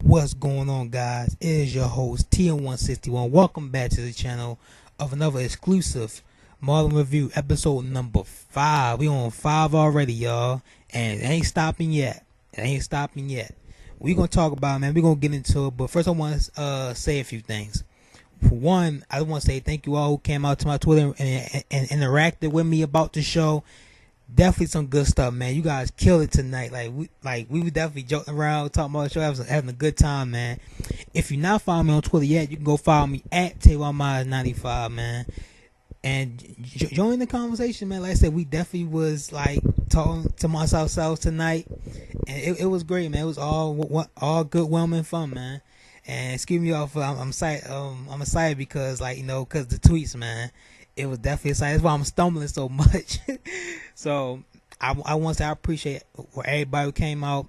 What's going on, guys? It is your host TN161. Welcome back to the channel of another exclusive Marlon review, episode number 5. We on 5 already, y'all, and it ain't stopping yet. We gonna talk about it, man. We gonna get into it, but first I want to say a few things. For one, I want to say thank you all who came out to my Twitter and interacted with me about the show. Definitely some good stuff, man. You guys killed it tonight. We were definitely joking around, talking about the show, having a good time, man. If you're not following me on Twitter yet, you can go follow me at TayWamaz95, man. And join the conversation, man. Like I said, we definitely was like talking to ourselves tonight, and it was great, man. It was all good, whelming fun, man. And excuse me, I'm excited. I'm excited because, because the tweets, man. It was definitely exciting. That's why I'm stumbling so much. So I want to say I appreciate for everybody who came out.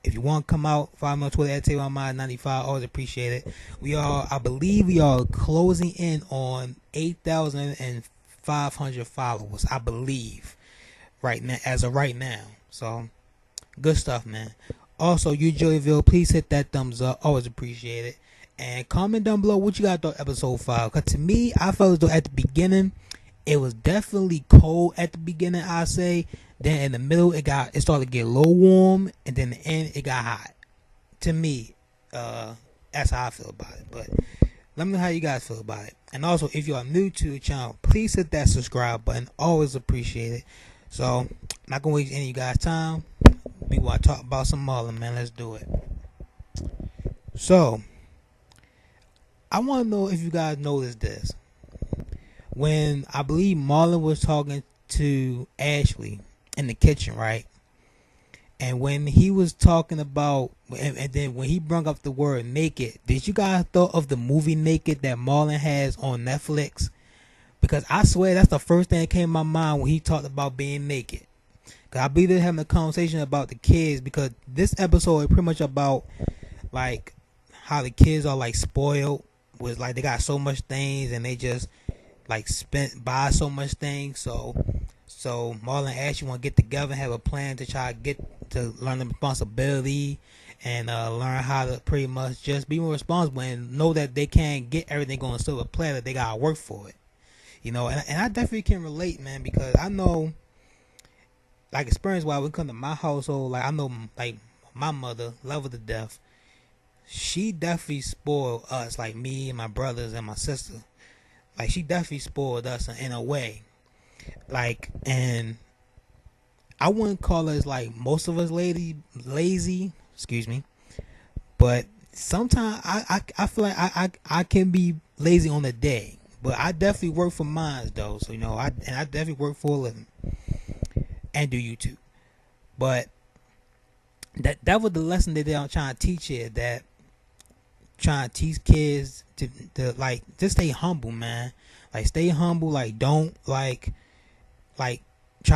If you want to come out, follow me on Twitter at TayWamaz95. Always appreciate it. I believe we are closing in on 8,500 followers. I believe right now, as of right now. So good stuff, man. Also, you Joyville, please hit that thumbs up. Always appreciate it. And comment down below what you got thought episode 5. Because to me, I felt as though at the beginning, it was definitely cold at the beginning, I say. Then in the middle, it started to get a little warm. And then the end, it got hot. To me, that's how I feel about it. But let me know how you guys feel about it. And also, if you are new to the channel, please hit that subscribe button. Always appreciate it. So, I'm not going to waste any of you guys' time. We want to talk about some Marlon, man. Let's do it. So, I want to know if you guys noticed this. When I believe Marlon was talking to Ashley in the kitchen, right? And when he was talking about, and then when he brought up the word naked, did you guys thought of the movie Naked that Marlon has on Netflix? Because I swear that's the first thing that came to my mind when he talked about being naked. Because I believe they're having a conversation about the kids, because this episode is pretty much about like how the kids are like spoiled. Was like they got so much things and they just like buy so much things. So Marlon and Ashley want to get together and have a plan to try to get to learn the responsibility and learn how to pretty much just be more responsible and know that they can't get everything on a silver platter. They gotta work for it, and I definitely can relate, man, because I know, like, experience wise, when it comes to my household, like I know, like, my mother love her to death. She definitely spoiled us, like me and my brothers and my sister. Like, she definitely spoiled us in a way. Like, and I wouldn't call us, like, most of us lazy, excuse me. But sometimes I feel like I can be lazy on a day. But I definitely work for mine, though. So, I definitely work for a living. And do YouTube. But that was the lesson that they're trying to teach here, that trying to teach kids to like just stay humble, man. Like, stay humble. Like, don't like try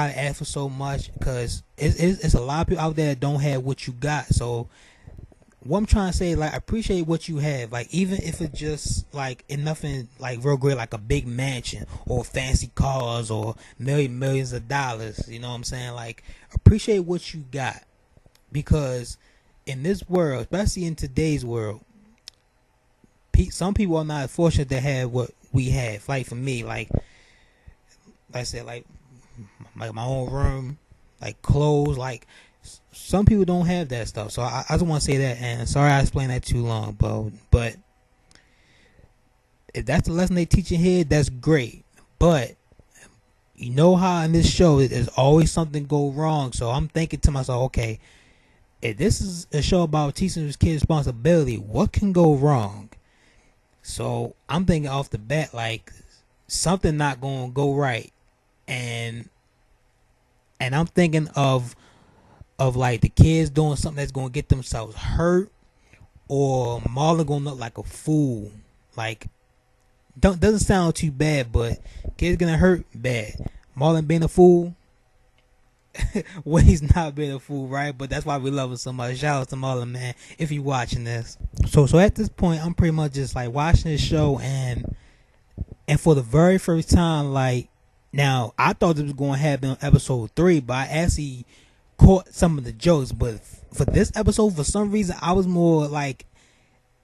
to ask for so much, because it's a lot of people out there that don't have what you got. So what I'm trying to say, like, appreciate what you have. Like, even if it's just like nothing like real great, like a big mansion or fancy cars or millions of dollars. You know what I'm saying? Like, appreciate what you got, because in this world, especially in today's world, some people are not fortunate to have what we have. Like, for me, like I said, like my own room, like clothes, like some people don't have that stuff. So I just want to say that, and sorry I explained that too long, bro. But if that's the lesson they teaching here, that's great. But you know how in this show there's always something go wrong. So I'm thinking to myself, okay, if this is a show about teaching these kids responsibility, what can go wrong? So I'm thinking off the bat, like, something not gonna go right, and I'm thinking of like the kids doing something that's gonna get themselves hurt, or Marlon gonna look like a fool. Like, doesn't sound too bad, but kids gonna hurt bad. Marlon being a fool. Well, he's not being a fool, right? But that's why we love him so much. Shout out to Marlon, man, if you watching this. So at this point, I'm pretty much just like watching this show, and for the very first time, like, now I thought this was going to happen on episode 3, but I actually caught some of the jokes. But for this episode, for some reason, I was more like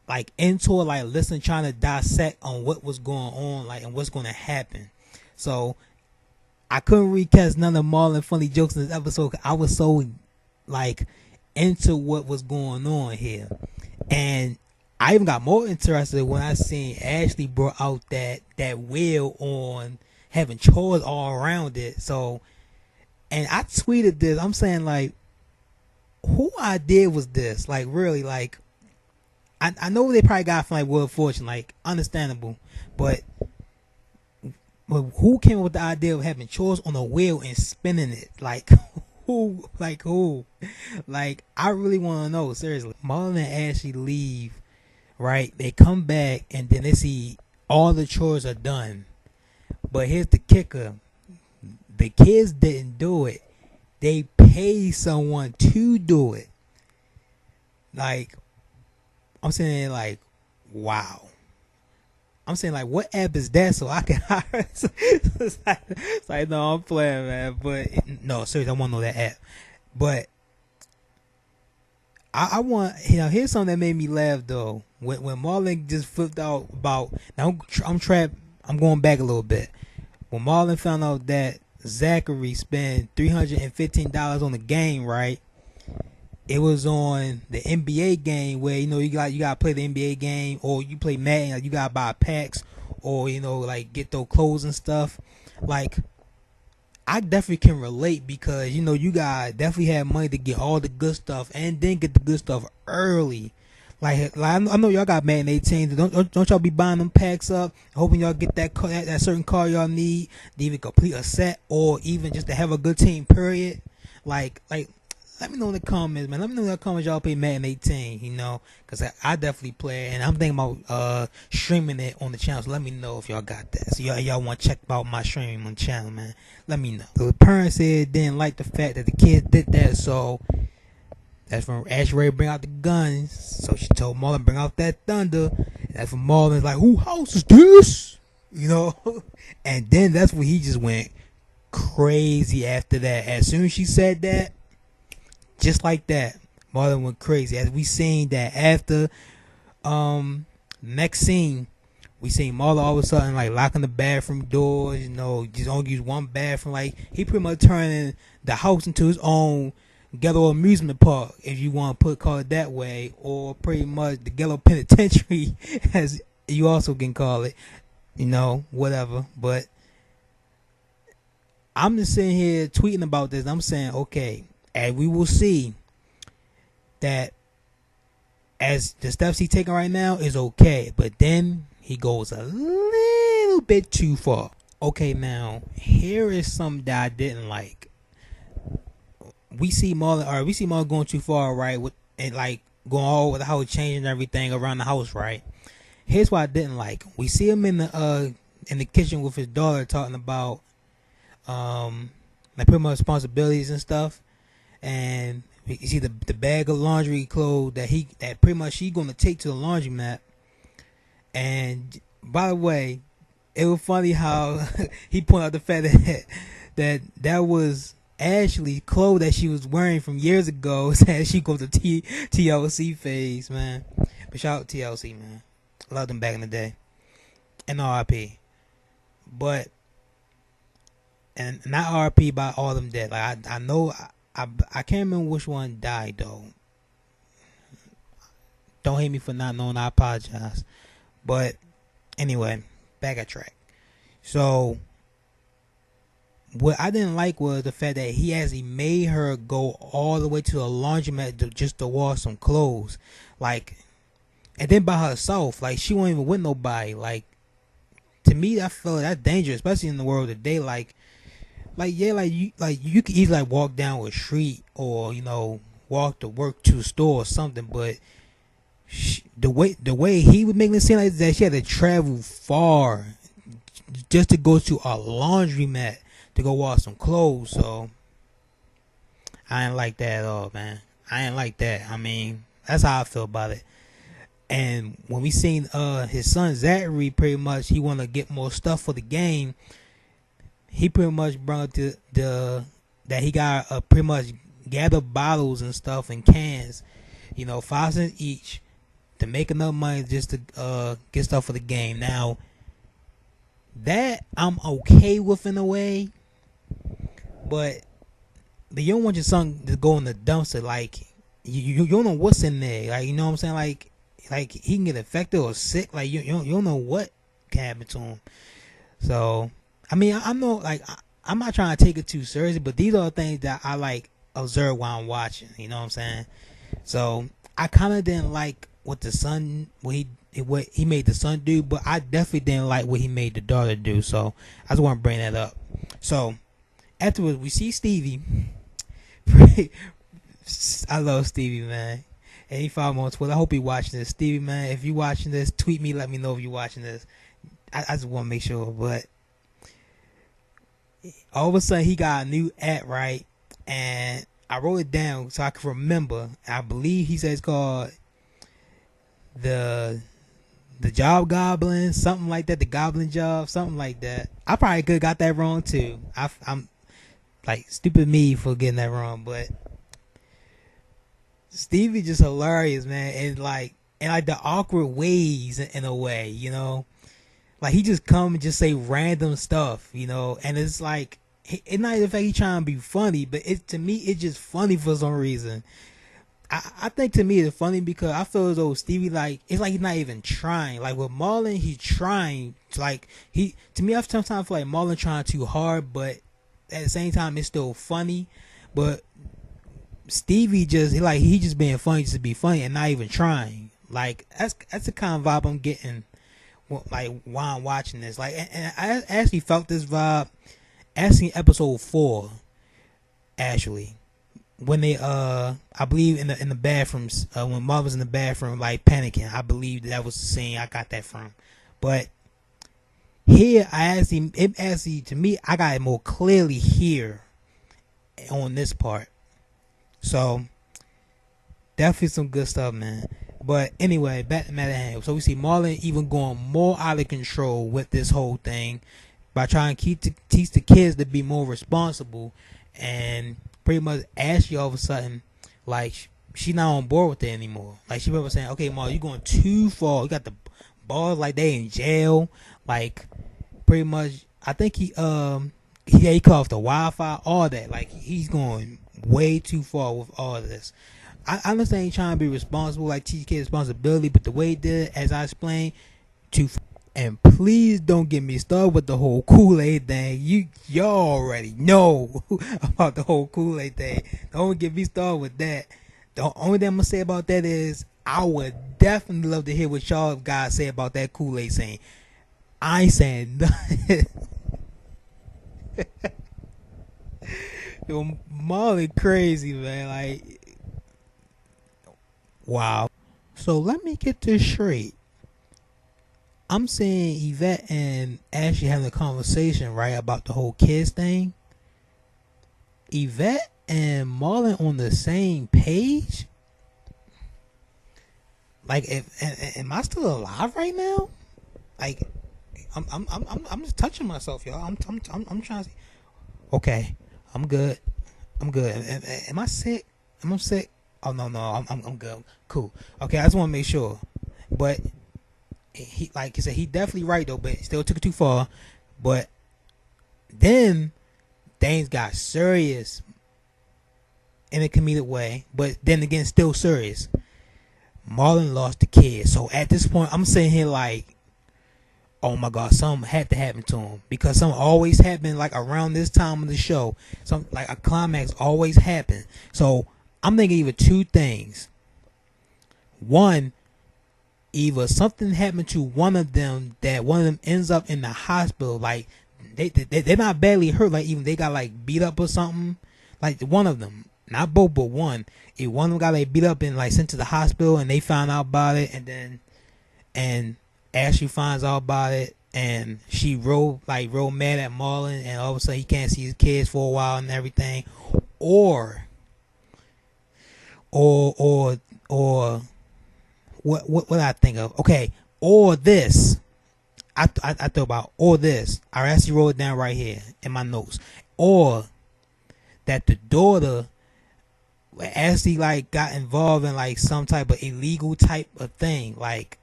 like into it, like listen, trying to dissect on what was going on, like and what's going to happen. So I couldn't recast none of Marlon funny jokes in this episode. 'Cause I was so like into what was going on here, and I even got more interested when I seen Ashley brought out that wheel on having chores all around it. So, and I tweeted this. I'm saying like, who idea was this? Like really, like I know they probably got from like Wheel of Fortune, like understandable, but who came up with the idea of having chores on a wheel and spinning it? Like who? Like who? Like I really want to know seriously. Marlon and Ashley leave, right? They come back and then they see all the chores are done. But here's the kicker: the kids didn't do it. They paid someone to do it. Like I'm saying, like wow. I'm saying like, what app is that? So I can hire. It's like, no, I'm playing, man. But no, seriously, I want to know that app. But I want, here's something that made me laugh though. When Marlon just flipped out about, now I'm trapped. I'm going back a little bit. When Marlon found out that Zachary spent $315 on the game, right? It was on the NBA game where you gotta play the NBA game, or you play Madden, like you gotta buy packs, or like get those clothes and stuff. Like I definitely can relate because you guys definitely have money to get all the good stuff and then get the good stuff early. Like I know y'all got Madden 18. Don't y'all be buying them packs up, hoping y'all get that certain car y'all need to even complete a set or even just to have a good team. Period. Like. Let me know in the comments, man. Let me know in the comments y'all play Madden 18, because I definitely play it, and I'm thinking about streaming it on the channel. So let me know if y'all got that. So y'all want to check out my streaming on the channel, man. Let me know. So the parents said didn't like the fact that the kids did that, so that's when Ashley bring out the guns. So she told Marlon bring out that thunder. And that's when Marlon's like, who house is this? And then that's when he just went crazy after that. As soon as she said that, just like that, Marlon went crazy. As we seen that after next scene, we seen Marlon all of a sudden like locking the bathroom doors, just only use one bathroom. Like he pretty much turning the house into his own ghetto amusement park, if you want to call it that way, or pretty much the ghetto penitentiary, as you also can call it, whatever. But I'm just sitting here tweeting about this. And I'm saying, okay. And we will see that as the steps he's taking right now is okay. But then he goes a little bit too far. Okay, now, here is something that I didn't like. We see Marlon going too far, right? And like going all over the house, changing everything around the house, right? Here's what I didn't like. We see him in the kitchen with his daughter talking about like pretty much responsibilities and stuff. And you see the bag of laundry clothes that pretty much she gonna take to the laundromat. And by the way, it was funny how he pointed out the fact that was Ashley's clothes that she was wearing from years ago. As she goes to TLC phase, man. But shout out TLC, man. Loved them back in the day. And RIP. But and not RIP by all of them dead. Like I know. I can't remember which one died though. Don't hate me for not knowing. I apologize. But anyway, back at track. So what I didn't like was the fact that he actually made her go all the way to the laundromat just to wash some clothes, like, and then by herself. Like she wasn't even with nobody. Like to me, I feel that's dangerous, especially in the world today. Like you could easily like walk down a street or walk to work to a store or something, but the way he was making it seem like that she had to travel far just to go to a laundromat to go wash some clothes. So I ain't like that at all, man. I ain't like that. I mean, that's how I feel about it. And when we seen his son Zachary, pretty much he want to get more stuff for the game. He pretty much brought that he got pretty much gather bottles and stuff and cans, 5 cents each, to make enough money just to get stuff for the game. Now that I'm okay with in a way, but you don't want your son to go in the dumpster. Like you don't know what's in there. Like, you know what I'm saying? Like he can get infected or sick. Like you don't know what can happen to him. So I mean, I'm not trying to take it too seriously, but these are things that I like observe while I'm watching. You know what I'm saying? So I kind of didn't like what he made the son do, but I definitely didn't like what he made the daughter do. So I just want to bring that up. So afterwards, we see Stevie. I love Stevie, man. And he follow me on Twitter. I hope he watching this. Stevie, man, if you watching this, tweet me. Let me know if you watching this. I just want to make sure. But all of a sudden, he got a new app, right? And I wrote it down so I can remember. I believe he says it's called the Job Goblin, something like that. The Goblin Job, something like that. I probably could have got that wrong too. I'm like stupid me for getting that wrong, but Stevie just hilarious, man, and like the awkward ways in a way, you know, like he just come and just say random stuff, you know, and it's like it's not the fact he trying to be funny, but to me it's just funny for some reason. I think to me it's funny because I feel as though Stevie, like, it's like he's not even trying. Like with Marlon, he's trying. Like to me, I sometimes feel like Marlon trying too hard, but at the same time it's still funny. But Stevie he just being funny just to be funny and not even trying. Like that's the kind of vibe I'm getting, like while I'm watching this. Like, and I actually felt this vibe actually in episode 4, actually, when they I believe in the bathrooms, when Marlon's in the bathroom like panicking. I believe that was the scene I got that from. But here it actually to me I got it more clearly here on this part. So definitely some good stuff, man. But anyway, back to matter at hand. So we see Marlon even going more out of control with this whole thing by trying to teach the kids to be more responsible, and pretty much Ashley all of a sudden, like, she not on board with it anymore. Like, she was saying, okay, Marlon, you're going too far. You got the balls like they in jail. Like, pretty much, I think he cut off the Wi-Fi, all that. Like, he's going way too far with all of this. I understand he's trying to be responsible, like teach kids responsibility, but the way he did it, as I explained, too far. And please don't get me started with the whole Kool-Aid thing. Y'all already know about the whole Kool-Aid thing. Don't get me started with that. The only thing I'm gonna say about that is I would definitely love to hear what y'all guys say about that Kool-Aid saying. I ain't saying nothing. Yo, Molly crazy, man. Like, wow. So let me get this straight. I'm saying Yvette and Ashley having a conversation, right, about the whole kids thing. Yvette and Marlon on the same page? Like, am I still alive right now? Like, I'm just touching myself, y'all. I'm trying to see. Okay, I'm good. Am I sick? Am I sick? Oh no, I'm good. Cool. Okay, I just want to make sure. But he, like he said, he definitely right though, but still took it too far. But then things got serious in a comedic way, but then again still serious. Marlon lost the kid, so at this point I'm sitting here like, oh my god, something had to happen to him, because something always happened like around this time of the show. Some like a climax always happened. So I'm thinking either two things. One, either something happened to one of them, that one of them ends up in the hospital, like they're not badly hurt, like even they got like beat up or something, like one of them, not both but one. If one of them got like beat up and like sent to the hospital and they found out about it, and Ashley finds out about it and she real mad at Marlon, and all of a sudden he can't see his kids for a while and everything, or what I think of. Okay, or this. I thought about or this. I actually wrote it down right here in my notes. Or that the daughter Ashley like got involved in like some type of illegal type of thing, like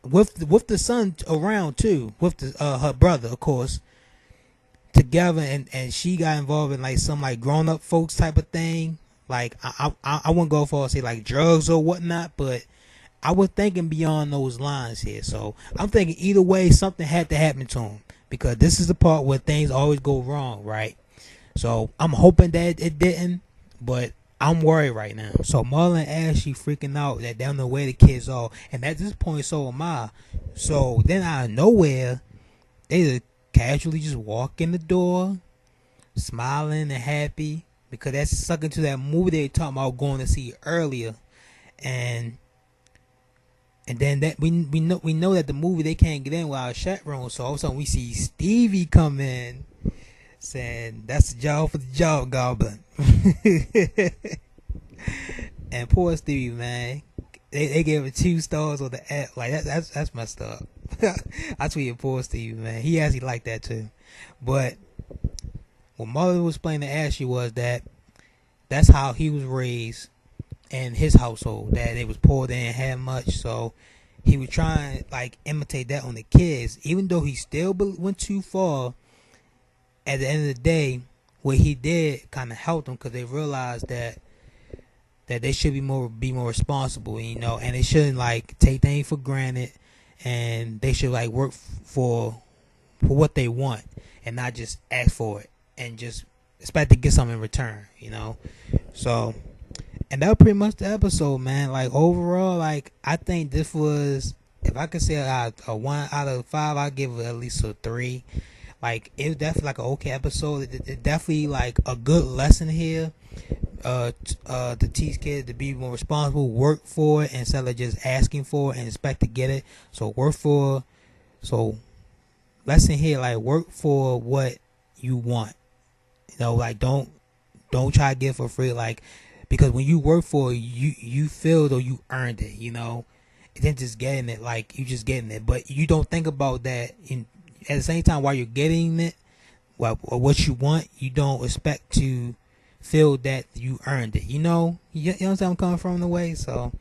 with the son around too, with the her brother, of course, together, and she got involved in like some like grown up folks type of thing. Like I wouldn't go for say like drugs or whatnot, but I was thinking beyond those lines here. So I'm thinking either way, something had to happen to him, because this is the part where things always go wrong, right? So I'm hoping that it didn't, but I'm worried right now. So Marlon and Ashley freaking out that they don't know where the kids are, and at this point, so am I. So then out of nowhere, they just casually just walk in the door, smiling and happy, because that's sucking to that movie they talking about going to see earlier, and then that we know that the movie they can't get in without a chaperone. So all of a sudden we see Stevie come in, saying that's the job for the job, Goblin. And poor Stevie, man, they gave it 2 stars on the app. Like that's messed up. I tweeted poor Stevie, man. He actually liked that too. But what Marlon was explaining to Ashley was that that's how he was raised in his household. That it was poor, they didn't have much, so he was trying to like imitate that on the kids. Even though he still went too far, at the end of the day, what he did kind of helped them, because they realized that they should be more responsible, you know, and they shouldn't like take things for granted, and they should like work for what they want and not just ask for it and just expect to get something in return, you know. So, and that was pretty much the episode, man. Like overall, like I think this was, if I could say a 1 out of 5, I'd give it at least a 3. Like it was definitely like an okay episode. It definitely like a good lesson here. To teach kids to be more responsible, work for it instead of just asking for it and expect to get it. So work for, so lesson here, like work for what you want. You know, like don't try to get it for free. Like, because when you work for it, you feel though you earned it. You know, and then just getting it, like you just getting it, but you don't think about that. At the same time, while you're getting it, well, what you want, you don't expect to feel that you earned it. You know what I'm coming from, the way. So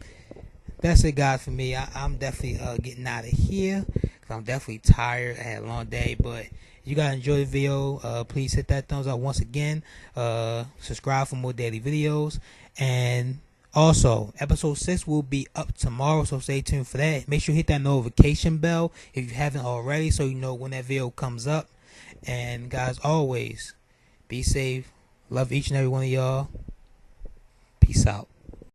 that's it, guys, for me. I'm definitely getting out of here, because I'm definitely tired. I had a long day. But if you guys enjoyed the video, please hit that thumbs up once again. Subscribe for more daily videos. And also, episode 6 will be up tomorrow, so stay tuned for that. Make sure you hit that notification bell if you haven't already, so you know when that video comes up. And guys, always be safe. Love each and every one of y'all. Peace out.